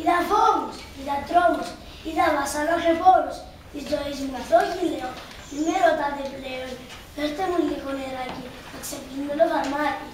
είδα φόβους, είδα τρόμους, είδα βασανό χεπόρους. Της ζωής μου αθώχη λέω, μη με ρωτάτε πλέον, δώστε μου λίγο νεράκι, να ξεπλύνω το φαρμάκι.